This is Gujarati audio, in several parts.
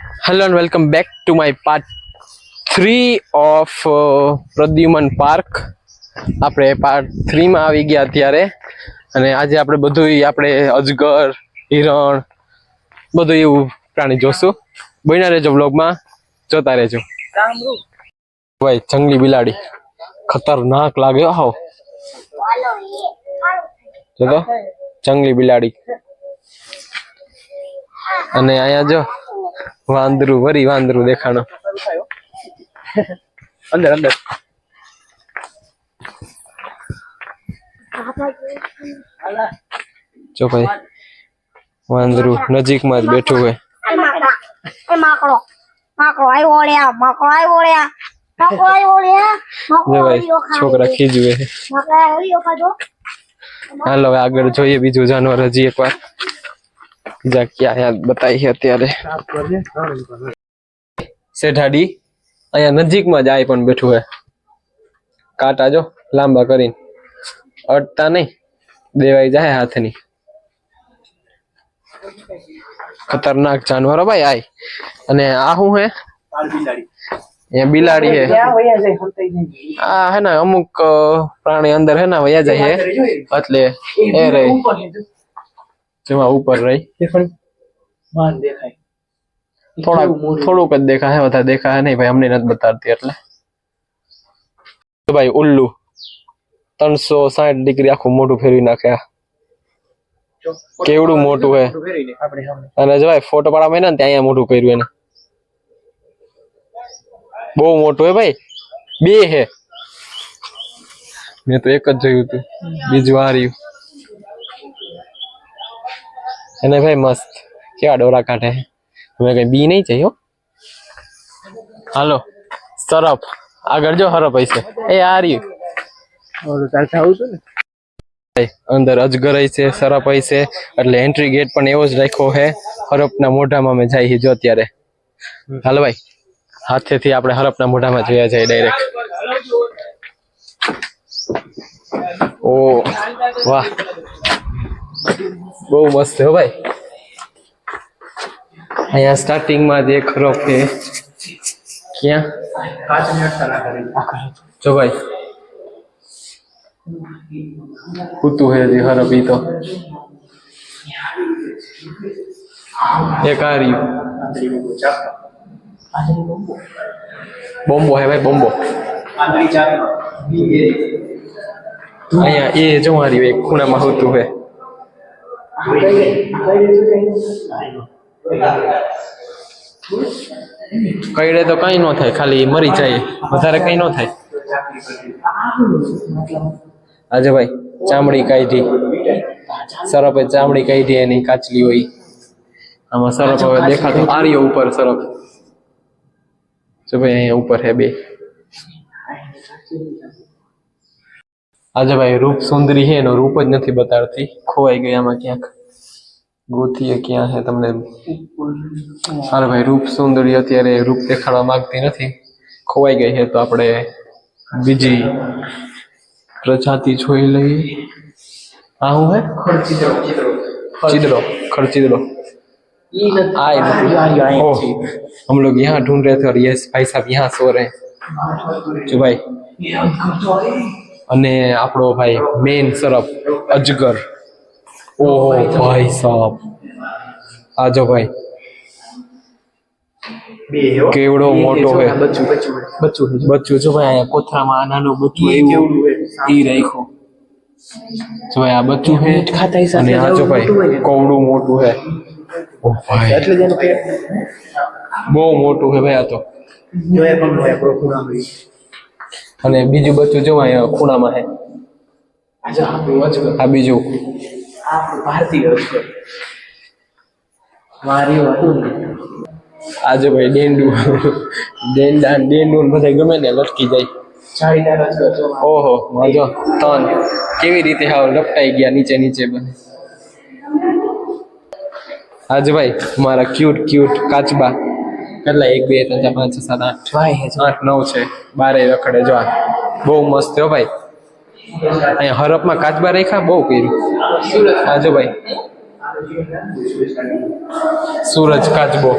Hello and welcome back to my part 3 of Pradyuman park. આપણે પાર્ટ 3 માં આવી ગયા અત્યારે અને આજે આપણે બધું આપણે અજગર, હિરણ બધું એવું પ્રાણી જોશું. બન્યા રહેજો વ્લોગમાં, જોતા રહેજો. ભાઈ જંગલી બિલાડી ખતરનાક લાગે હો. જો જંગલી બિલાડી અને અહીંયા જો વાંદરું વરી વાંદરું દેખાણો અંદર અંદર જો ભાઈ વાંદરું નજીકમાં જ બેઠું હોય. જો ભાઈ છોકરા ખીજવે. હાલો હવે આગળ જોઈએ બીજું જાનવર હજી એકવાર જા ક્યાં યાદ બતાવી અત્યારે. શેઠાડી અહીંયા નજીકમાં જ આય પણ બેઠું હે. કાંટા જો લાંબા કરીને અડતા નહીં, દેવાઈ જાય હાથની. ખતરનાક જાનવરો ભાઈ આય. અને આ શું હે? એ બિલાડી હે. આ હે ને અમુક પ્રાણી અંદર હે ને વયા જાય હે એટલે એ રહી જેમાં ઉપર રહી થોડુંક જ દેખાય, વધારે દેખાય નહીં ભાઈ, અમને નથી બતાડતી એટલે. ભાઈ ઉલ્લુ 360 ડિગ્રી આખું મોઢું ફેરવી નાખે. કેવડું મોટું હે. અને જો ભાઈ ફોટો પાડવા ને ત્યાં અહીંયા મોટું કર્યું એને. બહુ મોટું હે ભાઈ. બે હે, મેં તો એક જ જોયું હતું, બીજું આ રહ્યું. એને ભાઈ મસ્ત કેવા ડોરા કાઢે. તમે કઈ બી નહીં चाहिए. હાલો સરફ આગળ જો હરફ હશે એ આ રહ્યું. અંદર અજગર છે, સરફ છે, એટલે એન્ટ્રી ગેટ પણ એવો જ રાખ્યો છે. હરફના મોઢામાં અમે જાય જો અત્યારે. હાલો ભાઈ હાથેથી આપણે હરફના મોઢામાં જોયા જાય ડાયરેક્ટ. ઓ વાહ બહુ મસ્ત હો ભાઈ. અહીંયા સ્ટાર્ટિંગમાં જે ખરોખ છે ક્યાં જો ભાઈ કૂતું હે જે હરફ ઈ તો એક આ રહ્યું બોમ્બો હે ભાઈ, બોમ્બો. અહીંયા એ જો આ રહ્યું એક ખૂણામાં હોતું હે. કઈડે તો કઈ ન થાય, ખાલી મરી જાય, વધારે કઈ ન થાય. આજે ભાઈ ચામડી કાઢી, સરફે ચામડી કાઢી એની કાચલી હોય. આમાં સરફ હવે દેખાતો આર્યો ઉપર સરફ જો ભાઈ અહીંયા ઉપર હે બે. આજે ભાઈ રૂપ સુંદરી હે, એનો રૂપ જ નથી બતાડતી, ખોવાઈ ગઈ આમાં ક્યાંક. ગોતીએ ક્યાં હે તમને. અરે ભાઈ રૂપ સુંદરી અત્યારે રૂપ દેખાડવા માંગતી નથી, ખોવાઈ ગઈ છે. તો આપણે બીજી પ્રજાતિ જોઈ લઈએ. આ શું હે? खरचीदड़ो. खरचीदड़ो हम लोग यहाँ ढूंढ रहे थे और ये भाई साहब यहाँ सो रहे हैं जो भाई. અને આપણો ભાઈ મેન સરફ અજગર. ઓહો ભાઈ સાહેબ આ જો ભાઈ કેવડો મોટો હે. બચ્ચું જો ભાઈ અહીંયા કોથરામાં નાનું બચ્ચું એવું ઈ રાખ્યો જો ભાઈ. આ બચ્ચું હે અને આ જો ભાઈ કવડું મોટું હે. ઓ ભાઈ બહુ મોટું હે ભાઈ આ તો. અને બીજું બચ્ચું જો અહીંયા ખૂણામાં હે. આ બીજું ભારતીય આજે ભાઈ ડેંડું ડેંડું બધા ગમે ને લટકી જાય. ઓહો જો તન કેવી રીતે હાવ લપટાઈ ગયા નીચે નીચે બને. આજે ભાઈ મારા ક્યુટ કાચબા કેટલા 1 2 3 4 5 6 7 8 9 છે. બારે રખડે જો. બહુ મસ્ત હો ભાઈ. અહીંયા હરફમાં કાચબા રાખ્યા, બહુ કર્યું. આ જો ભાઈ સૂરજ કાચબો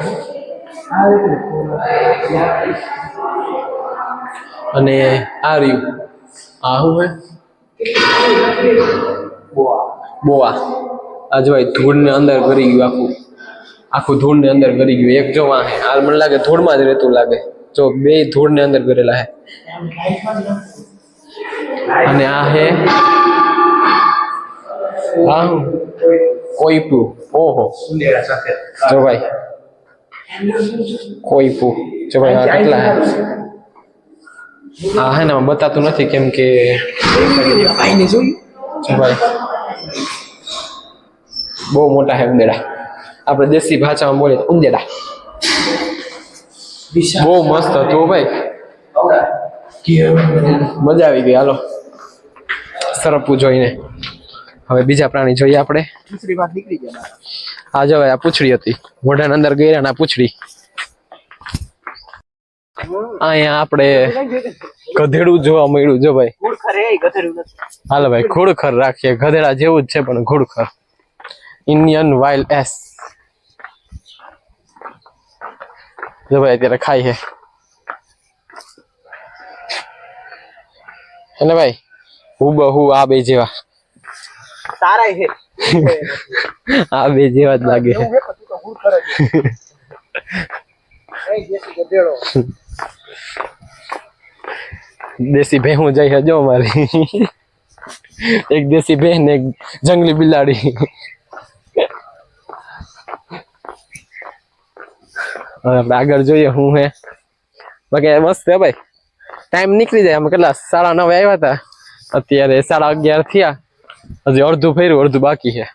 અને આ રહ્યું આ શું હે બોવા આ જો ભાઈ ધૂળ ને અંદર કરી ગયું આખું ધૂળ ને અંદર કરી ગયું એક જો આ હે હાલ મને લાગે ધૂળમાં જ રહેતું લાગે જો બે ધૂળ ને અંદર કરેલા હે અને આ હે આ કોઈપું ઓહો જો ભાઈ કોઈપું જો ભાઈ આ કેટલા હે હા હે ને બતાતું નથી કેમ કે જો ભાઈ બહુ મોટા હે ઉંદેડા આપણે દેશી ભાષામાં બોલીએ તો ઉંદેડા બહુ મસ્ત હતું ભાઈ મજા આવી ગઈ હાલો સરપું જોઈને હવે બીજા પ્રાણી જોઈએ આપણે આ જો આ પૂંછડી હતી મોઢાની અંદર ગઈ ને આ પૂંછડી અહીંયા આપણે ગધેડું જોવા મળ્યું જો ભાઈ હાલો ભાઈ ઘોડખર રાખીએ ગધેડા જેવું જ છે પણ ઘોડખર ઇન્ડિયન વાઇલ્ડ એસ જો ભાઈ અત્યારે ખાઈ હે એને ભાઈ હુબહુ આ બે જેવા તારા હે આ બે જેવા જ લાગે છે દેશી ભેહું જાય જો મારી એક દેશી ભેહ ને એક જંગલી બિલાડી આપણે આગળ જોઈએ હું હે બાકી મસ્ત હે ભાઈ ટાઈમ નીકળી જાય અમે કેટલા 9:30 આવ્યા હતા અત્યારે 11:30 થયા હજી અડધું ફેર્યું અડધું બાકી છે